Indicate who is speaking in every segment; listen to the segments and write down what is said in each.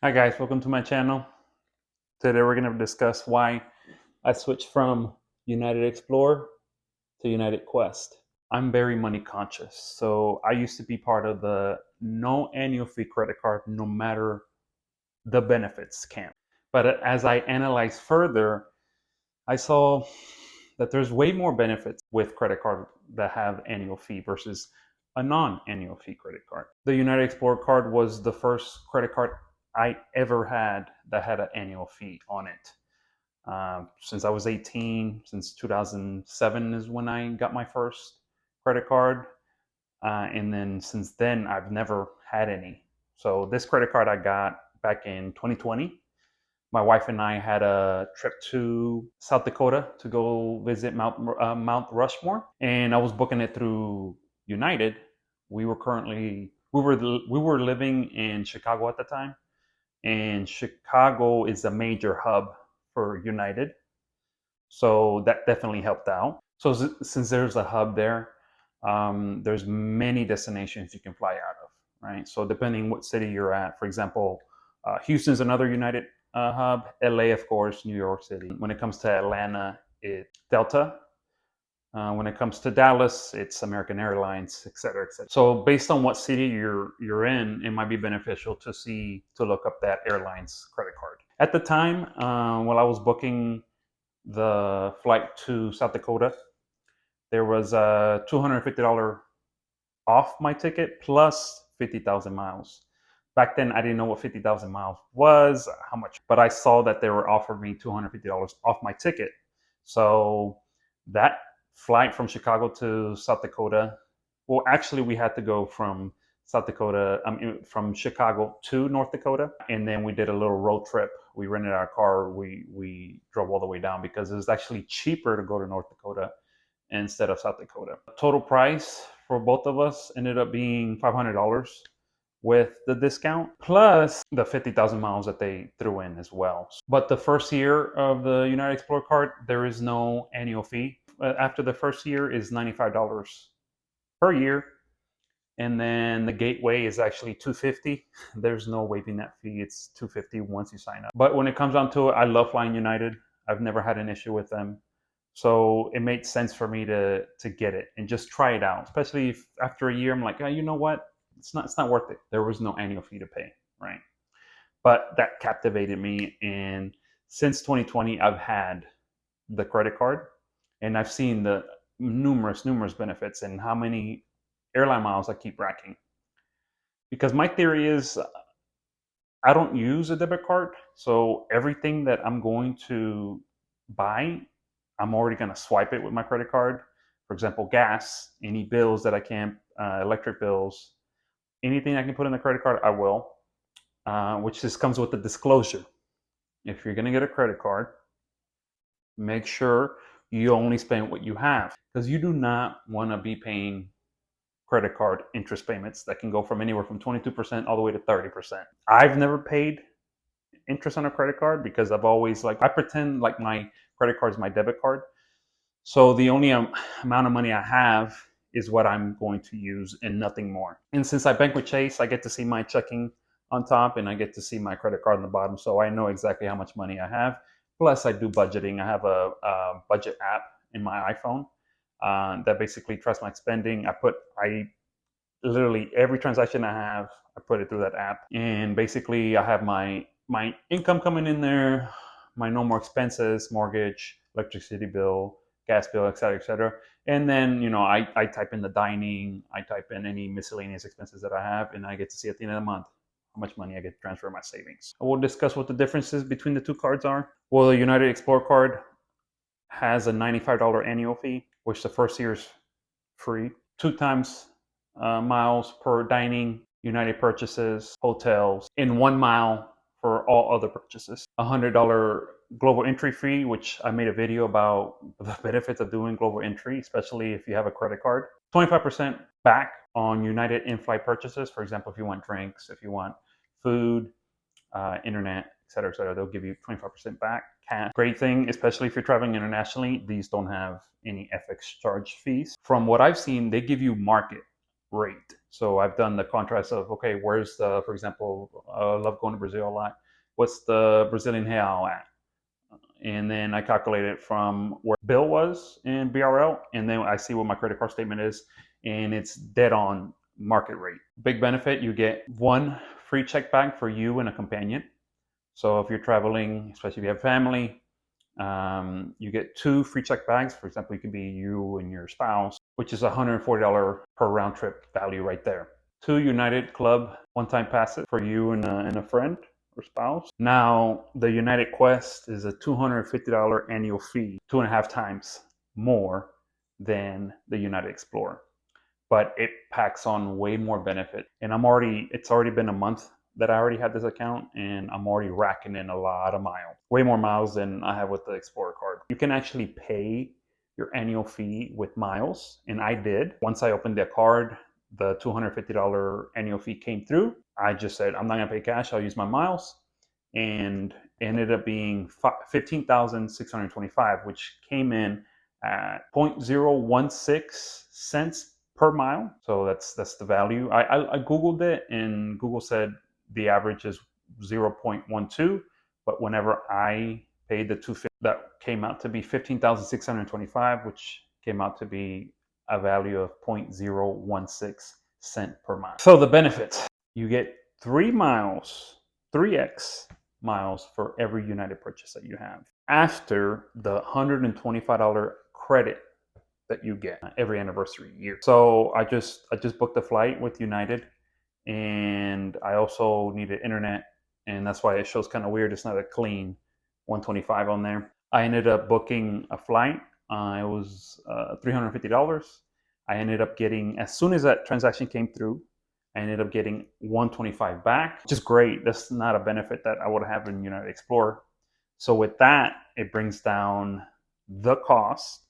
Speaker 1: Hi guys, welcome to my channel. Today we're going to discuss why I switched from United Explorer to United Quest. I'm very money conscious, so I used to be part of the no annual fee credit card no matter the benefits camp. But as I analyzed further, I saw that there's way more benefits with credit card that have annual fee versus a non-annual fee credit card. The United Explorer card was the first credit card I ever had that had an annual fee on it. Since I was 18, since 2007 is when I got my first credit card. And then since then, I've never had any. So this credit card I got back in 2020. My wife and I had a trip to South Dakota to go visit Mount Rushmore, and I was booking it through United. We were living in Chicago at the time, and Chicago is a major hub for United, so that definitely helped out. So since there's a hub there, there's many destinations you can fly out of, right? So depending what city you're at, for example, Houston's another United hub. LA, of course, New York City. When it comes to Atlanta, it's Delta. When it comes to Dallas, it's American Airlines, et cetera, et cetera. So based on what city you're in, it might be beneficial to look up that airline's credit card. At the time, while I was booking the flight to South Dakota, there was a $250 off my ticket plus 50,000 miles. Back then, I didn't know what 50,000 miles was, how much, but I saw that they were offering me $250 off my ticket. So that flight from Chicago to South Dakota, well, actually, we had to go from from Chicago to North Dakota, and then we did a little road trip. We rented our car. We drove all the way down because it was actually cheaper to go to North Dakota instead of South Dakota. Total price for both of us ended up being $500 with the discount, plus the 50,000 miles that they threw in as well. But the first year of the United Explorer card, there is no annual fee. After the first year is $95 per year. And then the gateway is actually $250. There's no waiving that fee. It's $250 once you sign up. But when it comes down to it, I love flying United. I've never had an issue with them. So it made sense for me to get it and just try it out. Especially if after a year, I'm like, oh, you know what? It's not worth it. There was no annual fee to pay, right? But that captivated me, and since 2020, I've had the credit card, and I've seen the numerous benefits and how many airline miles I keep racking. Because my theory is I don't use a debit card, so everything that I'm going to buy, I'm already going to swipe it with my credit card. For example, gas, any bills that I can, electric bills, anything I can put in the credit card, I will. Which just comes with the disclosure. If you're going to get a credit card, make sure you only spend what you have, because you do not want to be paying credit card interest payments that can go from anywhere from 22% all the way to 30%. I've never paid interest on a credit card because I've always I pretend like my credit card is my debit card. So the only amount of money I have is what I'm going to use and nothing more. And since I bank with Chase, I get to see my checking on top and I get to see my credit card on the bottom. So I know exactly how much money I have. Plus I do budgeting. I have a budget app in my iPhone that basically tracks my spending. I literally every transaction I have, I put it through that app. And basically I have my income coming in there, my normal expenses, mortgage, electricity bill, gas bill, et cetera, et cetera. And then, I type in the dining, I type in any miscellaneous expenses that I have, and I get to see at the end of the month how much money I get to transfer in my savings. I will discuss what the differences between the two cards are. Well, the United Explorer card has a $95 annual fee, which the first year is free. 2 times miles per dining, United purchases, hotels, and 1 mile for all other purchases. $100 global entry fee, which I made a video about the benefits of doing global entry, especially if you have a credit card. 25% back on United in-flight purchases. For example, if you want drinks, if you want food, internet, et cetera, they'll give you 25% back cash. Great thing, especially if you're traveling internationally, these don't have any FX charge fees. From what I've seen, they give you market rate. So I've done the contrast of, okay, where's the, for example, I love going to Brazil a lot. What's the Brazilian real at? And then I calculate it from where bill was in BRL, and then I see what my credit card statement is, and it's dead on market rate. Big benefit, you get one free check bag for you and a companion. So if you're traveling, especially if you have family, you get two free check bags. For example, it could be you and your spouse, which is $140 per round trip value right there. Two United Club one-time passes for you and a friend or spouse. Now, the United Quest is a $250 annual fee, 2.5 times more than the United Explorer, but it packs on way more benefit. And it's already been a month that I already had this account, and I'm already racking in a lot of miles, way more miles than I have with the Explorer card. You can actually pay your annual fee with miles, and I did. Once I opened the card, the $250 annual fee came through. I just said, I'm not gonna pay cash, I'll use my miles, and ended up being 15,625, which came in at 0.016 cents per mile. So that's the value. I Googled it, and Google said the average is 0.12, but whenever I paid the 250, that came out to be 15,625, which came out to be a value of 0.016 cent per mile. So the benefits, you get 3 miles, 3x miles for every United purchase that you have after the $125 credit that you get every anniversary year. So I just booked a flight with United, and I also needed internet, and that's why it shows kind of weird. It's not a clean 125 on there. I ended up booking a flight. It was $350. I ended up getting, as soon as that transaction came through, I ended up getting 125 back, which is great. That's not a benefit that I would have in United Explorer. So with that, it brings down the cost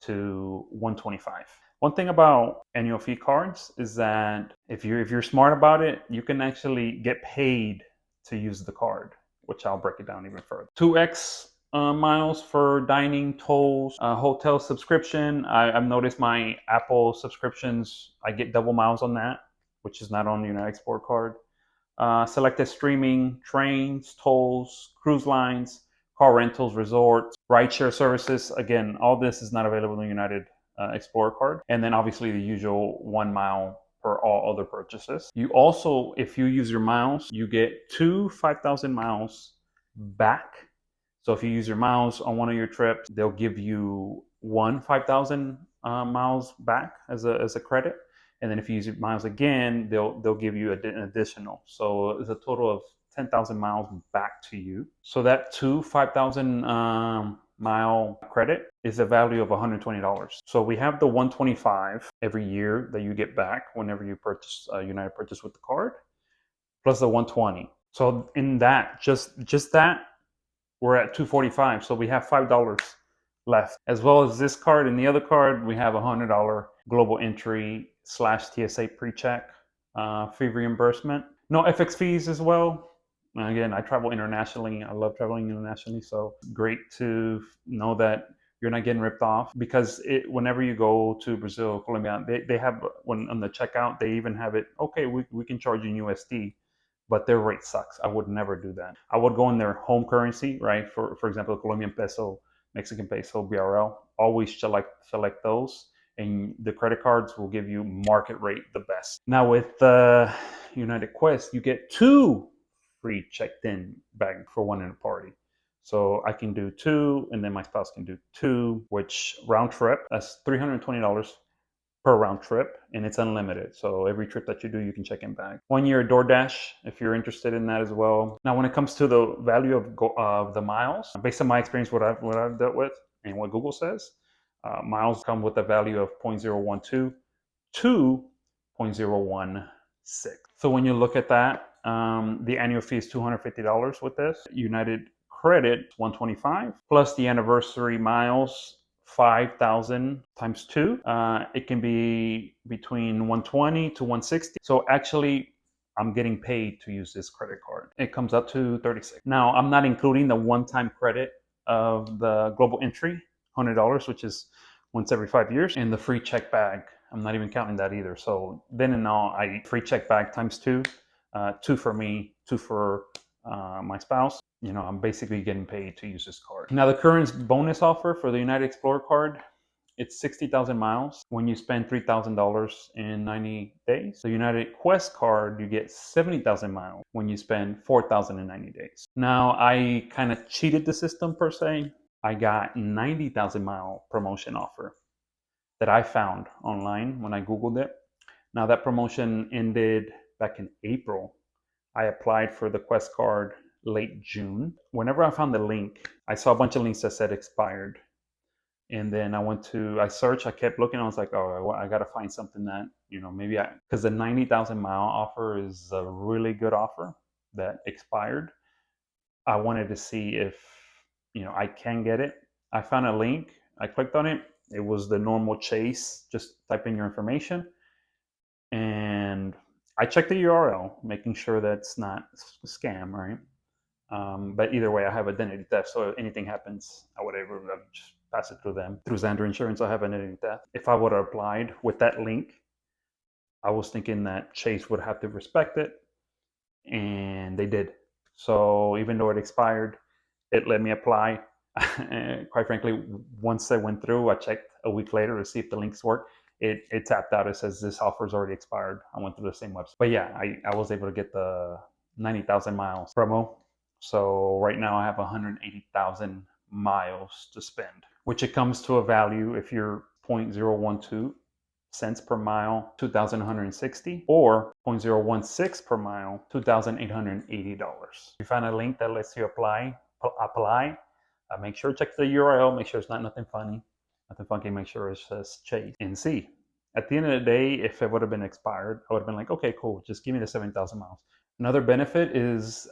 Speaker 1: to 125. One thing about annual fee cards is that if you're smart about it, you can actually get paid to use the card, which I'll break it down even further. 2x miles for dining, tolls, hotel subscription. I've noticed my Apple subscriptions, I get double miles on that, which is not on the United Explorer card. Selected streaming, trains, tolls, cruise lines, car rentals, resorts, rideshare services. Again, all this is not available in the United Explorer card. And then obviously the usual 1 mile for all other purchases. You also, if you use your miles, you get 2 5,000 miles back. So if you use your miles on one of your trips, they'll give you 5,000 miles back as a credit. And then if you use your miles again, they'll give you an additional. So it's a total of 10,000 miles back to you. So that 5,000 mile credit is a value of $120. So we have the 125 every year that you get back whenever you purchase United purchase with the card, plus the 120. So in that, just that, we're at 245. So we have $5 left, as well as this card. And the other card, we have $100 global entry / TSA pre-check fee reimbursement. No FX fees as well. Again, I travel internationally. I love traveling internationally. So great to know that you're not getting ripped off, because whenever you go to Brazil, Colombia, they have, when on the checkout, they even have it, okay, we can charge you in USD, but their rate sucks. I would never do that. I would go in their home currency, right? For example, Colombian peso, Mexican peso, BRL, always select those, and the credit cards will give you market rate the best. Now with the United Quest, you get 2 free checked in bag for one in a party. So I can do 2, and then my spouse can do 2, which round trip, that's $320 per round trip, and it's unlimited. So every trip that you do, you can check in bag. 1 year DoorDash, if you're interested in that as well. Now, when it comes to the value of the miles, based on my experience, what I've dealt with, and what Google says, miles come with a value of 0.012 to 0.016. So when you look at that, the annual fee is $250 with this. United credit, 125, plus the anniversary miles, 5,000 times 2. It can be between 120 to 160. So actually, I'm getting paid to use this credit card. It comes up to 36. Now, I'm not including the one-time credit of the global entry, $100, which is once every 5 years, and the free check bag I'm not even counting that either. So then and all, I free check bag times two, two for me, two for my spouse. I'm basically getting paid to use this card. Now, the current bonus offer for the United Explorer card, it's 60,000 miles when you spend $3,000 in 90 days. The United Quest card, you get 70,000 miles when you spend 4,000 in 90 days. Now, I kind of cheated the system per se. I got 90,000 mile promotion offer that I found online when I Googled it. Now, that promotion ended back in April. I applied for the Quest card late June. Whenever I found the link, I saw a bunch of links that said expired. And then I searched, I kept looking. I was like, oh, I got to find something that, maybe because the 90,000 mile offer is a really good offer that expired. I wanted to see if, I can get it. I found a link. I clicked on it. It was the normal chase. Just type in your information. And I checked the URL, making sure that's not a scam, right? But either way, I have identity theft. So if anything happens, I would just pass it through them. Through Xander Insurance, I have identity theft. If I would have applied with that link, I was thinking that Chase would have to respect it, and they did. So even though it expired, it let me apply. Quite frankly, once I went through, I checked a week later to see if the links work. It tapped out. It says this offer is already expired. I went through the same website. But yeah, I was able to get the 90,000 miles promo. So right now I have 180,000 miles to spend, which it comes to a value if you're 0.012 cents per mile, 2,160, or 0.016 per mile, $2,880. You find a link that lets you apply. Make sure to check the URL. Make sure it's not nothing funny, nothing funky. Make sure it says Chase and see. At the end of the day, if it would have been expired, I would have been like, okay, cool. Just give me the 7,000 miles. Another benefit is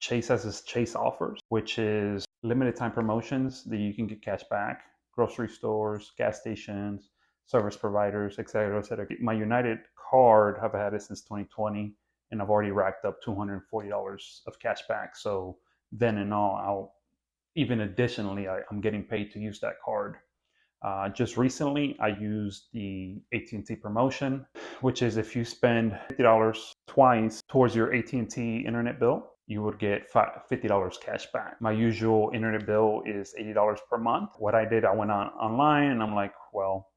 Speaker 1: Chase has this Chase offers, which is limited time promotions that you can get cash back, grocery stores, gas stations, service providers, etc., etc. My United card, I've had it since 2020, and I've already racked up $240 of cash back. So then and all, even additionally, I'm getting paid to use that card. Just recently, I used the AT&T promotion, which is if you spend $50 twice towards your AT&T internet bill, you would get $50 cash back. My usual internet bill is $80 per month. What I did, I went online and I'm like, well,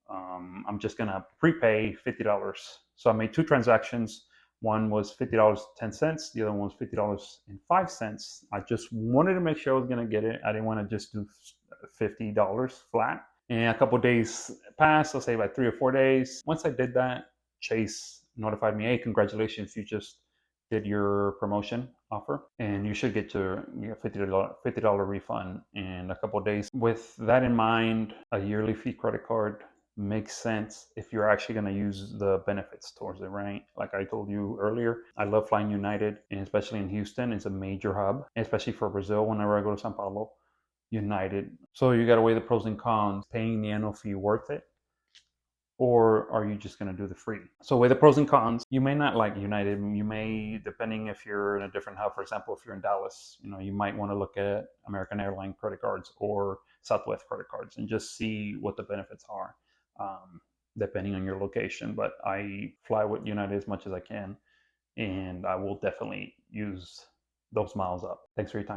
Speaker 1: I'm just gonna prepay $50. So I made two transactions. One was $50.10. The other one was $50.05. I just wanted to make sure I was gonna get it. I didn't want to just do $50 flat. And a couple days passed, I'll say about 3 or 4 days. Once I did that, Chase notified me, hey, congratulations, you just did your promotion offer and you should get your $50 refund in a couple of days. With that in mind, a yearly fee credit card makes sense if you're actually going to use the benefits towards it, right? Like I told you earlier, I love flying United, and especially in Houston, it's a major hub, especially for Brazil. Whenever I go to Sao Paulo, United. So you got to weigh the pros and cons. Paying the annual fee worth it? Or are you just going to do the free? So weigh the pros and cons. You may not like United. You may, depending if you're in a different hub, for example, if you're in Dallas, you might want to look at American Airlines credit cards or Southwest credit cards and just see what the benefits are, depending on your location. But I fly with United as much as I can, and I will definitely use those miles up. Thanks for your time.